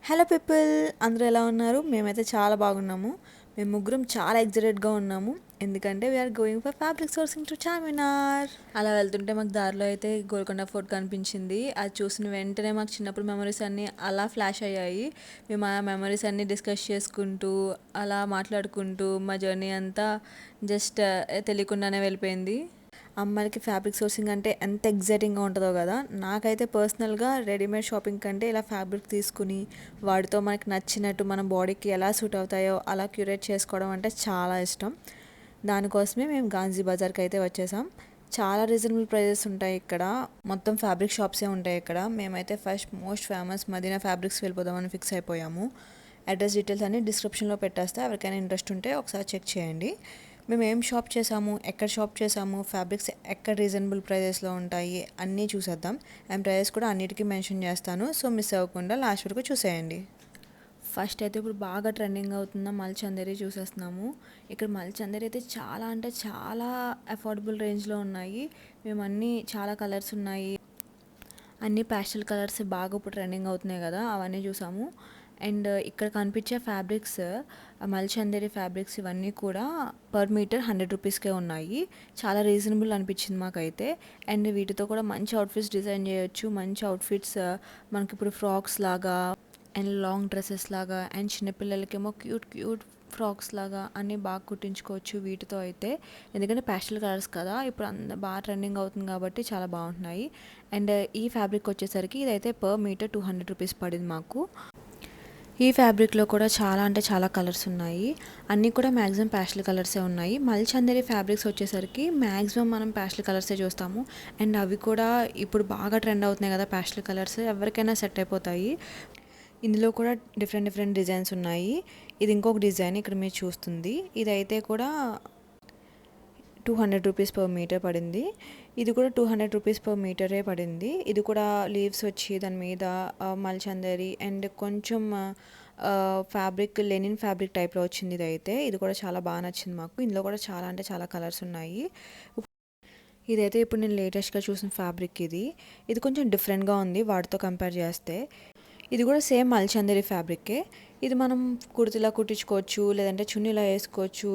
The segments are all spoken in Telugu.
హలో పీపుల్, అందరూ ఎలా ఉన్నారు? మేమైతే చాలా బాగున్నాము. మేము ముగ్గురం చాలా ఎగ్జైటెడ్గా ఉన్నాము. ఎందుకంటే we are going for fabric sourcing to Charminar. అలా వెళ్తుంటే మాకు దారిలో అయితే గోల్కొండ ఫోర్ట్ కనిపించింది. అది చూసిన వెంటనే మాకు చిన్నప్పుడు మెమరీస్ అన్నీ అలా ఫ్లాష్ అయ్యాయి. మేము ఆ మెమరీస్ అన్నీ డిస్కస్ చేసుకుంటూ అలా మాట్లాడుకుంటూ మా జర్నీ అంతా జస్ట్ తెలియకుండానే వెళ్ళిపోయింది. అమ్మాయిలకి ఫ్యాబ్రిక్ సోర్సింగ్ అంటే ఎంత ఎగ్జైటింగ్గా ఉంటుందో కదా. నాకైతే పర్సనల్గా రెడీమేడ్ షాపింగ్ కంటే ఇలా ఫ్యాబ్రిక్ తీసుకుని వాటితో మనకి నచ్చినట్టు మన బాడీకి ఎలా సూట్ అవుతాయో అలా క్యూరేట్ చేసుకోవడం అంటే చాలా ఇష్టం. దానికోసమే మేము గాంధీ బజార్కి అయితే వచ్చేసాం. చాలా రీజనబుల్ ప్రైజెస్ ఉంటాయి ఇక్కడ. మొత్తం ఫ్యాబ్రిక్ షాప్సే ఉంటాయి ఇక్కడ. మేమైతే first most famous Madina fabrics వెళ్ళిపోదామని ఫిక్స్ అయిపోయాము. అడ్రస్ డీటెయిల్స్ అన్ని డిస్క్రిప్షన్లో పెట్టేస్తే ఎవరికైనా ఇంట్రెస్ట్ ఉంటే ఒకసారి చెక్ చేయండి. మేము ఏం షాప్ చేసాము, ఎక్కడ షాప్ చేసాము, ఫ్యాబ్రిక్స్ ఎక్కడ రీజనబుల్ ప్రైజెస్లో ఉంటాయి అన్నీ చూసేద్దాం. అండ్ ప్రైజెస్ కూడా అన్నిటికీ మెన్షన్ చేస్తాను, సో మిస్ అవ్వకుండా లాస్ట్ వరకు చూసేయండి. ఫస్ట్ అయితే ఇప్పుడు బాగా ట్రెండింగ్ అవుతున్న మల్చందేరి చూసేస్తున్నాము. ఇక్కడ మల్చందేరి అయితే చాలా అంటే చాలా అఫోర్డబుల్ రేంజ్లో ఉన్నాయి. మేము అన్నీ చాలా కలర్స్ ఉన్నాయి, అన్ని ప్యాస్టల్ కలర్స్ బాగా ఇప్పుడు ట్రెండింగ్ అవుతున్నాయి కదా, అవన్నీ చూసాము. అండ్ ఇక్కడ కనిపించే ఫ్యాబ్రిక్స్ మల్చందేరి ఫ్యాబ్రిక్స్ ఇవన్నీ కూడా పర్ మీటర్ 100 రూపీస్కే ఉన్నాయి. చాలా రీజనబుల్ అనిపించింది మాకైతే. అండ్ వీటితో కూడా మంచి అవుట్ఫిట్స్ డిజైన్ చేయొచ్చు. మంచి అవుట్ఫిట్స్ మనకి ఇప్పుడు ఫ్రాక్స్ లాగా అండ్ లాంగ్ డ్రెస్సెస్ లాగా అండ్ చిన్నపిల్లలకేమో క్యూట్ క్యూట్ ఫ్రాక్స్ లాగా అన్నీ బాగా కుట్టించుకోవచ్చు వీటితో అయితే. ఎందుకంటే ప్యాస్టల్ కలర్స్ కదా, ఇప్పుడు బాగా ట్రెండింగ్ అవుతుంది కాబట్టి చాలా బాగుంటున్నాయి. అండ్ ఈ ఫ్యాబ్రిక్ వచ్చేసరికి ఇదైతే పర్ మీటర్ 200 రూపీస్ పడింది మాకు. ఈ ఫ్యాబ్రిక్లో కూడా చాలా అంటే చాలా కలర్స్ ఉన్నాయి. అన్నీ కూడా మ్యాక్సిమం ప్యాస్టల్ కలర్సే ఉన్నాయి. మల్చందేరి ఫ్యాబ్రిక్స్ వచ్చేసరికి మ్యాక్సిమం మనం ప్యాస్టల్ కలర్సే చూస్తాము. అండ్ అవి కూడా ఇప్పుడు బాగా ట్రెండ్ అవుతున్నాయి కదా ప్యాస్టల్ కలర్స్, ఎవరికైనా సెట్ అయిపోతాయి. ఇందులో కూడా డిఫరెంట్ డిఫరెంట్ డిజైన్స్ ఉన్నాయి. ఇది ఇంకొక డిజైన్ ఇక్కడ మీరు చూస్తుంది. ఇదైతే కూడా 200 రూపీస్ పర్ మీటర్ పడింది. ఇది కూడా 200 రూపీస్ పర్ మీటరే పడింది. ఇది కూడా లీవ్స్ వచ్చి దాని మీద మల్చందేరి అండ్ కొంచెం ఫ్యాబ్రిక్ లెనిన్ ఫ్యాబ్రిక్ టైప్లో వచ్చింది. ఇది కూడా చాలా బాగా నచ్చింది మాకు. ఇందులో కూడా చాలా అంటే చాలా కలర్స్ ఉన్నాయి. ఇదైతే ఇప్పుడు నేను లేటెస్ట్గా చూసిన ఫ్యాబ్రిక్ ఇది కొంచెం డిఫరెంట్గా ఉంది వాటితో కంపేర్ చేస్తే. ఇది కూడా సేమ్ మల్చందేరి ఫ్యాబ్రికే. ఇది మనం కుర్తిలా కుట్టించుకోవచ్చు, లేదంటే చున్నీలా వేసుకోవచ్చు,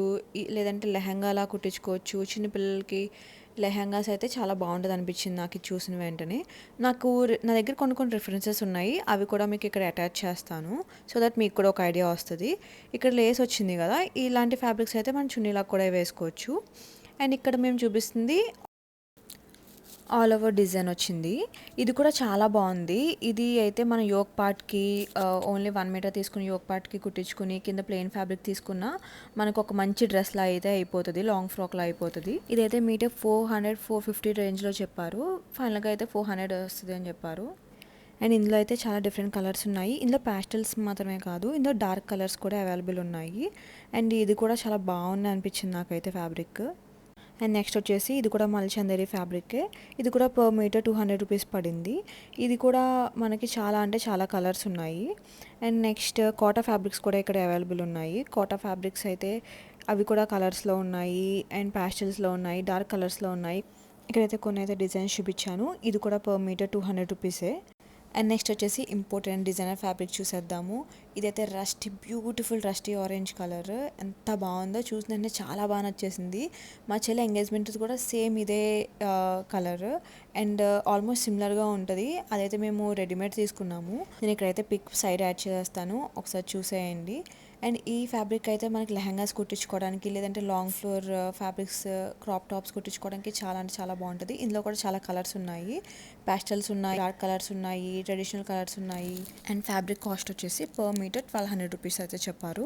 లేదంటే లెహంగాలా కుట్టించుకోవచ్చు. చిన్నపిల్లలకి లెహంగాస్ అయితే చాలా బాగుంటుంది అనిపించింది నాకు ఇది చూసిన వెంటనే. నా దగ్గర కొన్ని కొన్ని రిఫరెన్సెస్ ఉన్నాయి, అవి కూడా మీకు ఇక్కడ అటాచ్ చేస్తాను, సో దట్ మీకు కూడా ఒక ఐడియా వస్తుంది. ఇక్కడ లేస్ వచ్చింది కదా, ఇలాంటి ఫ్యాబ్రిక్స్ అయితే మనం చున్నీలా కూడా వేసుకోవచ్చు. అండ్ ఇక్కడ మేము చూపిస్తుంది ఆల్ ఓవర్ డిజైన్ వచ్చింది. ఇది కూడా చాలా బాగుంది. ఇది అయితే మన యోక్ పార్ట్కి ఓన్లీ 1 మీటర్ తీసుకుని యోక్ పార్ట్కి కుట్టించుకుని కింద ప్లెయిన్ ఫ్యాబ్రిక్ తీసుకున్న మనకు ఒక మంచి డ్రెస్లా అయితే అయిపోతుంది, లాంగ్ ఫ్రాక్లా అయిపోతుంది. ఇదైతే మీటర్ 400-450 రేంజ్లో చెప్పారు. ఫైనల్గా అయితే 400 వస్తుంది అని చెప్పారు. అండ్ ఇందులో అయితే చాలా డిఫరెంట్ కలర్స్ ఉన్నాయి. ఇందులో ప్యాస్టల్స్ మాత్రమే కాదు, ఇందులో డార్క్ కలర్స్ కూడా అవైలబుల్ ఉన్నాయి. అండ్ ఇది కూడా చాలా బాగుంది అనిపించింది నాకైతే ఫ్యాబ్రిక్. అండ్ నెక్స్ట్ వచ్చేసి ఇది కూడా మల్చందేరి ఫ్యాబ్రికే. ఇది కూడా పర్ మీటర్ 200 రూపీస్ పడింది. ఇది కూడా మనకి చాలా అంటే చాలా కలర్స్ ఉన్నాయి. అండ్ నెక్స్ట్ కోటా ఫ్యాబ్రిక్స్ కూడా ఇక్కడ అవైలబుల్ ఉన్నాయి. కోటా ఫ్యాబ్రిక్స్ అయితే అవి కూడా కలర్స్లో ఉన్నాయి అండ్ ప్యాస్టల్స్లో ఉన్నాయి, డార్క్ కలర్స్లో ఉన్నాయి. ఇక్కడైతే కొన్ని అయితే డిజైన్స్ చూపించాను. ఇది కూడా పర్ మీటర్ 200 రూపీసే. అండ్ నెక్స్ట్ వచ్చేసి ఇంపార్టెంట్ డిజైనర్ ఫ్యాబ్రిక్ చూసేద్దాము. ఇదైతే బ్యూటిఫుల్ రస్టీ ఆరెంజ్ కలర్, ఎంత బాగుందో చూసినంటే చాలా బాగా నచ్చేసింది. మా చెల్లి ఎంగేజ్మెంట్ కూడా సేమ్ ఇదే కలర్ అండ్ ఆల్మోస్ట్ సిమిలర్గా ఉంటుంది. అదైతే మేము రెడీమేడ్ తీసుకున్నాము. నేను ఇక్కడైతే పిక్ సైడ్ యాడ్ చేస్తాను, ఒకసారి చూసేయండి. అండ్ ఈ ఫ్యాబ్రిక్ అయితే మనకి లెహంగాస్ కుట్టించుకోవడానికి, లేదంటే long floor fabrics crop tops కుట్టించుకోవడానికి చాలా అంటే చాలా బాగుంటుంది. ఇందులో కూడా చాలా కలర్స్ ఉన్నాయి, ప్యాస్టల్స్ ఉన్నాయి, డార్క్ కలర్స్ ఉన్నాయి, ట్రెడిషనల్ కలర్స్ ఉన్నాయి. అండ్ ఫ్యాబ్రిక్ కాస్ట్ వచ్చేసి పర్ మీటర్ 1200 రూపీస్ అయితే చెప్పారు.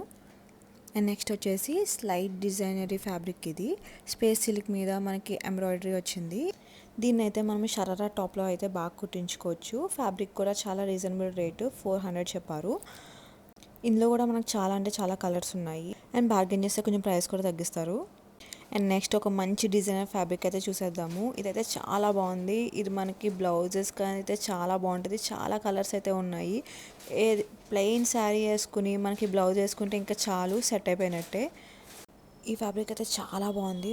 అండ్ నెక్స్ట్ వచ్చేసి స్లైడ్ డిజైనరీ ఫ్యాబ్రిక్. ఇది స్పేస్ సిల్క్ మీద మనకి ఎంబ్రాయిడరీ వచ్చింది. దీన్ని అయితే మనం షరారా టాప్లో అయితే బాగా కుట్టించుకోవచ్చు. ఫ్యాబ్రిక్ కూడా చాలా రీజనబుల్ రేటు, 400 చెప్పారు. ఇందులో కూడా మనకు చాలా అంటే చాలా కలర్స్ ఉన్నాయి. అండ్ బార్గెన్ చేస్తే కొంచెం ప్రైస్ కూడా తగ్గిస్తారు. అండ్ నెక్స్ట్ ఒక మంచి డిజైనర్ ఫ్యాబ్రిక్ అయితే చూసేద్దాము. ఇదైతే చాలా బాగుంది. ఇది మనకి బ్లౌజెస్ కానీ అయితే చాలా బాగుంటుంది. చాలా కలర్స్ అయితే ఉన్నాయి. ప్లెయిన్ శారీ వేసుకుని మనకి బ్లౌజ్ వేసుకుంటే ఇంకా చాలు, సెట్ అయిపోయినట్టే. ఈ ఫ్యాబ్రిక్ అయితే చాలా బాగుంది.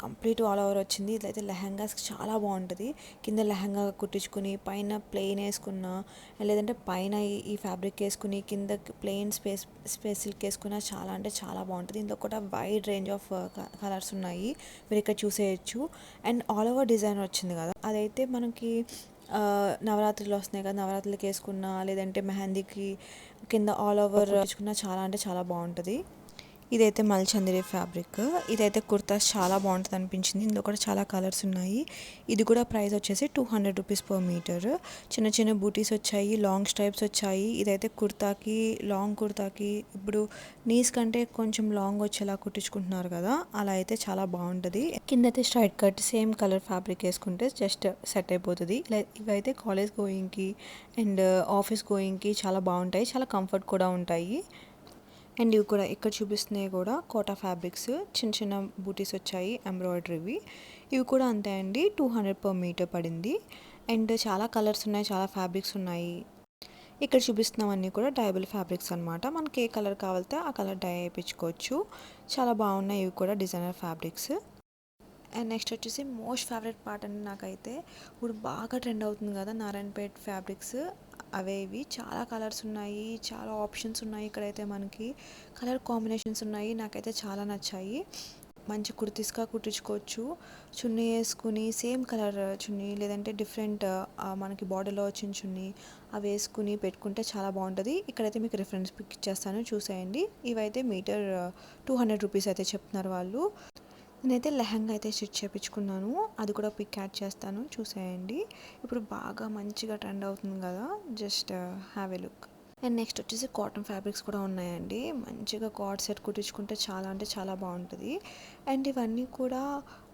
కంప్లీట్ ఆల్ ఓవర్ వచ్చింది. ఇదైతే లెహంగాస్కి చాలా బాగుంటుంది. కింద లెహంగా కుట్టించుకుని పైన ప్లెయిన్ వేసుకున్న, లేదంటే పైన ఈ ఫ్యాబ్రిక్ వేసుకుని కింద ప్లెయిన్ స్పేస్ సిల్క్ వేసుకున్న చాలా అంటే చాలా బాగుంటుంది. ఇందులో కూడా వైడ్ రేంజ్ ఆఫ్ కలర్స్ ఉన్నాయి, మీరు ఇక్కడ చూసేయచ్చు. అండ్ ఆల్ ఓవర్ డిజైన్ వచ్చింది కదా, అదైతే మనకి నవరాత్రులు వస్తున్నాయి కదా, నవరాత్రులకి వేసుకున్న, లేదంటే మెహందీకి కింద ఆల్ ఓవర్ వేసుకున్న చాలా అంటే చాలా బాగుంటుంది. ఇదైతే మల్చందరి ఫ్యాబ్రిక్. ఇదైతే కుర్తాస్ చాలా బాగుంటుంది అనిపించింది. ఇందులో కూడా చాలా కలర్స్ ఉన్నాయి. ఇది కూడా ప్రైస్ వచ్చేసి 200 రూపీస్ పర్ మీటర్. చిన్న చిన్న బూటీస్ వచ్చాయి, లాంగ్ స్ట్రైప్స్ వచ్చాయి. ఇదైతే కుర్తాకి, లాంగ్ కుర్తాకి ఇప్పుడు నీస్ కంటే కొంచెం లాంగ్ వచ్చేలా కుట్టించుకుంటున్నారు కదా, అలా అయితే చాలా బాగుంటుంది. కింద అయితే straight cut same colour fabric వేసుకుంటే జస్ట్ సెట్ అయిపోతుంది. ఇవైతే కాలేజ్ గోయింగ్కి అండ్ ఆఫీస్ గోయింగ్కి చాలా బాగుంటాయి, చాలా కంఫర్ట్ కూడా ఉంటాయి. అండ్ ఇవి కూడా ఇక్కడ చూపిస్తున్నాయి కూడా కోటా ఫ్యాబ్రిక్స్, చిన్న చిన్న బూటీస్ వచ్చాయి ఎంబ్రాయిడరీవి. ఇవి కూడా అంతే అండి, 200 పర్ మీటర్ పడింది. అండ్ చాలా కలర్స్ ఉన్నాయి, చాలా ఫ్యాబ్రిక్స్ ఉన్నాయి. ఇక్కడ చూపిస్తున్నవన్నీ కూడా డైబుల్ ఫ్యాబ్రిక్స్ అనమాట. మనకి ఏ కలర్ కావాలితే ఆ కలర్ డై వేయించుకోవచ్చు. చాలా బాగున్నాయి ఇవి కూడా డిజైనర్ ఫ్యాబ్రిక్స్. అండ్ నెక్స్ట్ వచ్చేసి మోస్ట్ ఫేవరెట్ పార్ట్ అండి నాకైతే, ఇప్పుడు బాగా ట్రెండ్ అవుతుంది కదా నారాయణపేట్ ఫ్యాబ్రిక్స్, అవే ఇవి. చాలా కలర్స్ ఉన్నాయి, చాలా ఆప్షన్స్ ఉన్నాయి. ఇక్కడైతే మనకి కలర్ కాంబినేషన్స్ ఉన్నాయి, నాకైతే చాలా నచ్చాయి. మంచి కుర్తీస్గా కుట్టించుకోవచ్చు. చున్నీ వేసుకుని సేమ్ కలర్ చున్నీ, లేదంటే డిఫరెంట్ మనకి బార్డర్లో వచ్చిన చున్నీ అవి వేసుకుని పెట్టుకుంటే చాలా బాగుంటుంది. ఇక్కడైతే మీకు రిఫరెన్స్ పిక్ ఇచ్చేస్తాను, చూసేయండి. ఇవైతే మీటర్ 200 రూపీస్ అయితే చెప్తున్నారు వాళ్ళు. నేనైతే లెహంగా అయితే స్టిచ్ చేయించుకున్నాను, అది కూడా పిక్ యాడ్ చేస్తాను, చూసేయండి. ఇప్పుడు బాగా మంచిగా ట్రెండ్ అవుతుంది కదా, just have a look. And next వచ్చేసి కాటన్ ఫ్యాబ్రిక్స్ కూడా ఉన్నాయండి. మంచిగా కార్డ్ సెట్ కుట్టించుకుంటే చాలా అంటే చాలా బాగుంటుంది. అండ్ ఇవన్నీ కూడా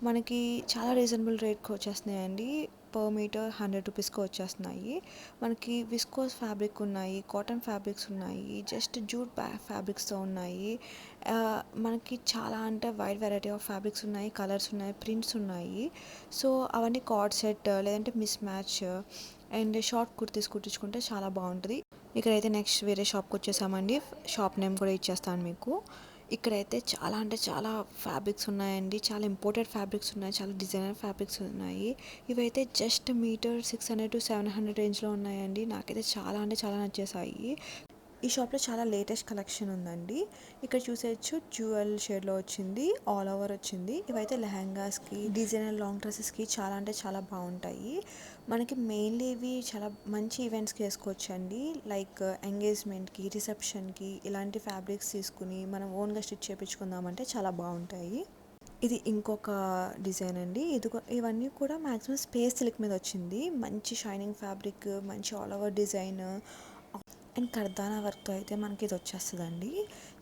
మనకి చాలా రీజనబుల్ రేట్కి వచ్చేస్తున్నాయండి. పర్ మీటర్ 100 రూపీస్కి వచ్చేస్తున్నాయి. మనకి విస్కోస్ ఫ్యాబ్రిక్ ఉన్నాయి, కాటన్ ఫ్యాబ్రిక్స్ ఉన్నాయి, జస్ట్ జూట్ ఫ్యాబ్రిక్స్తో ఉన్నాయి. మనకి చాలా అంటే వైడ్ వెరైటీ ఆఫ్ ఫ్యాబ్రిక్స్ ఉన్నాయి, కలర్స్ ఉన్నాయి, ప్రింట్స్ ఉన్నాయి. సో అవన్నీ కార్డ్ సెట్ లేదంటే mismatch and short kurtis కుట్టించుకుంటే చాలా బాగుంటుంది. ఇక్కడైతే నెక్స్ట్ వేరే షాప్కి వచ్చేసామండి. షాప్ నేమ్ కూడా ఇచ్చేస్తాను మీకు. ఇక్కడైతే చాలా అంటే చాలా ఫ్యాబ్రిక్స్ ఉన్నాయండి, చాలా ఇంపోర్టెడ్ ఫ్యాబ్రిక్స్ ఉన్నాయి, చాలా డిజైనర్ ఫ్యాబ్రిక్స్ ఉన్నాయి. ఇవైతే జస్ట్ మీటర్ 600 to 700 రేంజ్లో ఉన్నాయండి. నాకైతే చాలా అంటే చాలా నచ్చేసాయి. ఈ షాప్లో చాలా లేటెస్ట్ కలెక్షన్ ఉందండి. ఇక్కడ చూసేయచ్చు, జ్యువెల్ షేడ్లో వచ్చింది, ఆల్ ఓవర్ వచ్చింది. ఇవైతే లెహంగాస్కి, డిజైనర్ లాంగ్ డ్రెస్సెస్కి చాలా అంటే చాలా బాగుంటాయి. మనకి మెయిన్లీ ఇవి చాలా మంచి ఈవెంట్స్కి వేసుకోవచ్చు అండి, లైక్ ఎంగేజ్మెంట్కి, రిసెప్షన్కి ఇలాంటి ఫ్యాబ్రిక్స్ తీసుకుని మనం ఓన్గా స్టిచ్ చేయించుకుందామంటే చాలా బాగుంటాయి. ఇది ఇంకొక డిజైన్ అండి. ఇవన్నీ కూడా మ్యాక్సిమం స్పేస్ సిల్క్ మీద వచ్చింది. మంచి షైనింగ్ ఫ్యాబ్రిక్, మంచి ఆల్ ఓవర్ డిజైన్ అండ్ కర్దానా వర్క్తో అయితే మనకి ఇది వచ్చేస్తుందండి.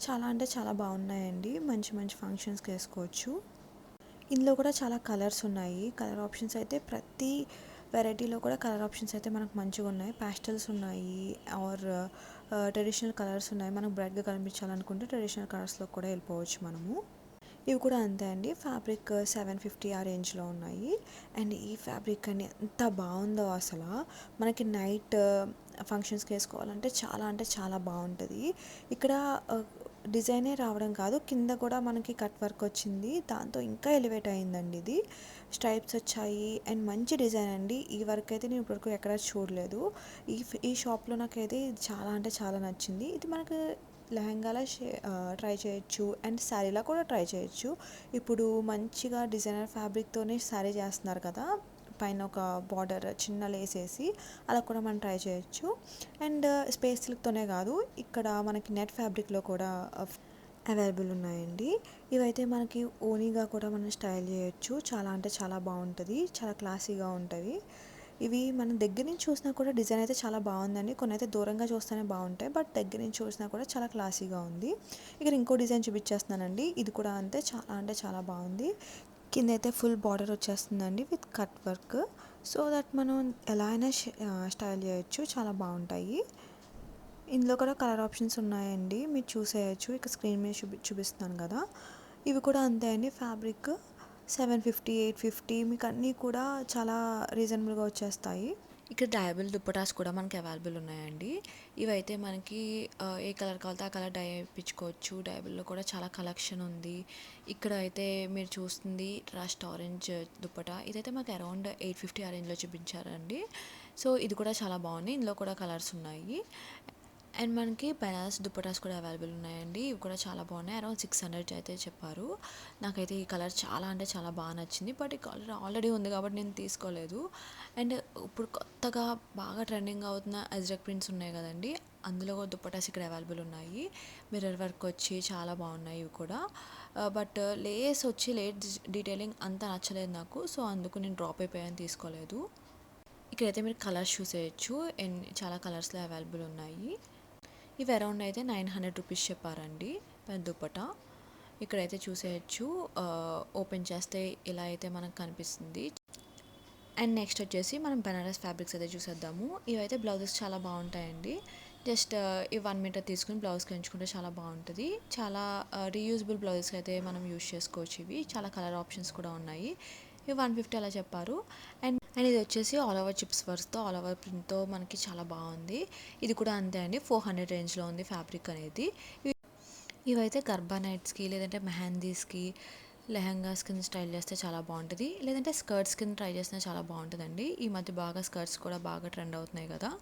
చాలా అంటే చాలా బాగున్నాయండి, మంచి మంచి ఫంక్షన్స్కి వేసుకోవచ్చు. ఇందులో కూడా చాలా కలర్స్ ఉన్నాయి. కలర్ ఆప్షన్స్ అయితే ప్రతి వెరైటీలో కూడా కలర్ ఆప్షన్స్ అయితే మనకు మంచిగా ఉన్నాయి. ప్యాస్టల్స్ ఉన్నాయి, ఆర్ ట్రెడిషనల్ కలర్స్ ఉన్నాయి. మనకు బ్రైట్గా కనిపించాలనుకుంటే ట్రెడిషనల్ కలర్స్లో కూడా వెళ్ళిపోవచ్చు మనము. ఇవి కూడా అంతే అండి, ఫ్యాబ్రిక్ 750 ఆ రేంజ్లో ఉన్నాయి. అండ్ ఈ ఫ్యాబ్రిక్ అండి ఎంత బాగుందో అసలు, మనకి నైట్ ఫంక్షన్స్కి వేసుకోవాలంటే చాలా అంటే చాలా బాగుంటుంది. ఇక్కడ డిజైనే రావడం కాదు, కింద కూడా మనకి కట్ వర్క్ వచ్చింది, దాంతో ఇంకా ఎలివేట్ అయిందండి. ఇది స్ట్రైప్స్ వచ్చాయి అండ్ మంచి డిజైన్ అండి. ఈ వర్క్ అయితే నేను ఇప్పటివరకు ఎక్కడ చూడలేదు. ఈ షాప్లో నాకైతే ఇది చాలా అంటే చాలా నచ్చింది. ఇది మనకు లెహంగాలా ట్రై చేయొచ్చు అండ్ శారీలా కూడా ట్రై చేయొచ్చు. ఇప్పుడు మంచిగా డిజైనర్ ఫ్యాబ్రిక్తోనే శారీ చేస్తున్నారు కదా, పైన ఒక బార్డర్ చిన్న లేస్ వేసి, అలా కూడా మనం ట్రై చేయొచ్చు. అండ్ స్పేస్ సిల్క్తోనే కాదు, ఇక్కడ మనకి నెట్ ఫ్యాబ్రిక్లో కూడా అవైలబుల్ ఉన్నాయండి. ఇవైతే మనకి ఓనీగా కూడా మనం స్టైల్ చేయొచ్చు, చాలా అంటే చాలా బాగుంటుంది, చాలా క్లాసీగా ఉంటుంది. ఇవి మనం దగ్గర నుంచి చూసినా కూడా డిజైన్ అయితే చాలా బాగుందండి. కొన్ని అయితే దూరంగా చూస్తేనే బాగుంటాయి, బట్ దగ్గర నుంచి చూసినా కూడా చాలా క్లాసీగా ఉంది. ఇక్కడ ఇంకో డిజైన్ చూపించేస్తున్నానండి, ఇది కూడా అంతే, చాలా అంటే చాలా బాగుంది. కింద అయితే ఫుల్ బార్డర్ వచ్చేస్తుందండి with cut work, so that మనం ఎలా అయినా స్టైల్ చేయొచ్చు, చాలా బాగుంటాయి. ఇందులో కూడా కలర్ ఆప్షన్స్ ఉన్నాయండి, మీరు చూసేయచ్చు. ఇక స్క్రీన్ మీద చూపిస్తున్నాను కదా, ఇవి కూడా అంతే అండి. ఫ్యాబ్రిక్ 750, 850 మీకు అన్నీ కూడా చాలా రీజనబుల్గా వచ్చేస్తాయి. ఇక్కడ డయబుల్ దుప్పటాస్ కూడా మనకి అవైలబుల్ ఉన్నాయండి. ఇవైతే మనకి ఏ కలర్ కావాలితే ఆ కలర్ డై వేయించుకోవచ్చు. డయబుల్‌లో కూడా చాలా కలెక్షన్ ఉంది. ఇక్కడ అయితే మీరు చూస్తుంది రస్ట్ ఆరెంజ్ దుప్పటా. ఇదైతే మాకు అరౌండ్ 850 ఆ రేంజ్‌లో చూపించారండి. సో, ఇది కూడా చాలా బాగుంది. ఇందులో కూడా కలర్స్ ఉన్నాయి. అండ్ మనకి బనారస్ దుప్పటాస్ కూడా అవైలబుల్ ఉన్నాయండి. ఇవి కూడా చాలా బాగున్నాయి. అరౌండ్ 600 అయితే చెప్పారు. నాకైతే ఈ కలర్ చాలా అంటే చాలా బాగా నచ్చింది. బట్ ఈ కలర్ ఆల్రెడీ ఉంది కాబట్టి నేను తీసుకోలేదు. అండ్ ఇప్పుడు కొత్తగా బాగా ట్రెండింగ్ అవుతున్న అజ్రక్ ప్రింట్స్ ఉన్నాయి కదండి, అందులో కూడా దుప్పటాస్ ఇక్కడ అవైలబుల్ ఉన్నాయి. మిర్రర్ వర్క్ వచ్చి చాలా బాగున్నాయి ఇవి కూడా. బట్ లేస్ వచ్చి లేట్ డీటెయిలింగ్ అంత నచ్చలేదు నాకు. సో, అందుకు నేను డ్రాప్ అయిపోయాను, తీసుకోలేదు. ఇక్కడైతే మీరు కలర్స్ చూసేయచ్చు. అండ్ చాలా కలర్స్లో అవైలబుల్ ఉన్నాయి. ఇవి అరౌండ్ అయితే 900 రూపీస్ చెప్పారండి పెద్ద దుప్పటా. ఇక్కడైతే చూసేయచ్చు. ఓపెన్ చేస్తే ఇలా అయితే మనకు కనిపిస్తుంది. అండ్ నెక్స్ట్ వచ్చేసి మనం బనారస్ ఫ్యాబ్రిక్స్ అయితే చూసేద్దాము. ఇవైతే బ్లౌజెస్ చాలా బాగుంటాయండి. జస్ట్ ఈ 1 మీటర్ తీసుకుని బ్లౌజ్కి ఎంచుకుంటే చాలా బాగుంటుంది. చాలా రీయూజబుల్ బ్లౌజెస్కి అయితే మనం యూజ్ చేసుకోవచ్చు. ఇవి చాలా కలర్ ఆప్షన్స్ కూడా ఉన్నాయి. ఇవి 150 అలా చెప్పారు. అండ్ అండ్ ఇది వచ్చేసి ఆల్ ఓవర్ చిప్స్ వర్క్తో ఆల్ ఓవర్ ప్రింట్తో మనకి చాలా బాగుంది. ఇది కూడా అంతే అండి, 400 రేంజ్లో ఉంది ఫ్యాబ్రిక్ అనేది. ఇవైతే గర్భా నైట్స్కి లేదంటే మెహందీస్కి లెహంగాస్ కింద స్టైల్ చేస్తే చాలా బాగుంటుంది. లేదంటే స్కర్ట్స్ కింద ట్రై చేసినా చాలా బాగుంటుందండి. ఈ మధ్య బాగా స్కర్ట్స్ కూడా బాగా ట్రెండ్ అవుతున్నాయి కదా.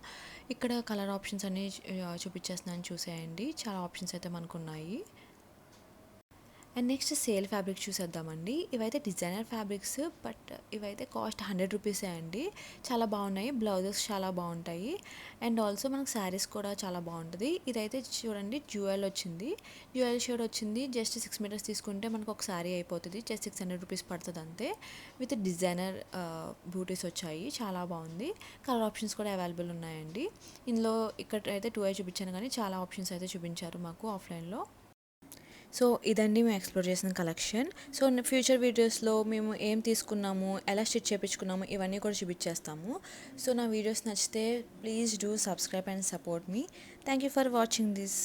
ఇక్కడ కలర్ ఆప్షన్స్ అన్నీ చూపించేస్తున్నాను, చూసేయండి. చాలా ఆప్షన్స్ అయితే మనకు ఉన్నాయి. అండ్ నెక్స్ట్ సేల్ ఫ్యాబ్రిక్ చూసేద్దామండి. ఇవైతే డిజైనర్ ఫ్యాబ్రిక్స్, బట్ ఇవైతే కాస్ట్ 100 రూపీసే అండి. చాలా బాగున్నాయి. బ్లౌజెస్ చాలా బాగుంటాయి. అండ్ ఆల్సో మనకు శారీస్ కూడా చాలా బాగుంటుంది. ఇదైతే చూడండి, జ్యువెల్ వచ్చింది, జ్యువెల్ షేడ్ వచ్చింది. జస్ట్ 6 మీటర్స్ తీసుకుంటే మనకు ఒక శారీ అయిపోతుంది. జస్ట్ 600 రూపీస్ పడుతుంది అంతే. విత్ డిజైనర్ బూటీస్ వచ్చాయి, చాలా బాగుంది. కలర్ ఆప్షన్స్ కూడా అవైలబుల్ ఉన్నాయండి. ఇందులో ఇక్కడ అయితే 2 చూపించాను, కానీ చాలా ఆప్షన్స్ అయితే చూపించారు మాకు ఆఫ్లైన్లో. సో, ఇదండి మేము ఎక్స్‌ప్లోర్ చేసిన కలెక్షన్. సో, ఫ్యూచర్ వీడియోస్‌లో మేము ఏం తీసుకున్నాము, ఎలా స్టిచ్ చేపించుకున్నాము, ఇవన్నీ కూడా చూపించేస్తాము. సో, నా వీడియోస్ నచ్చితే please do subscribe and support me. Thank you for watching this.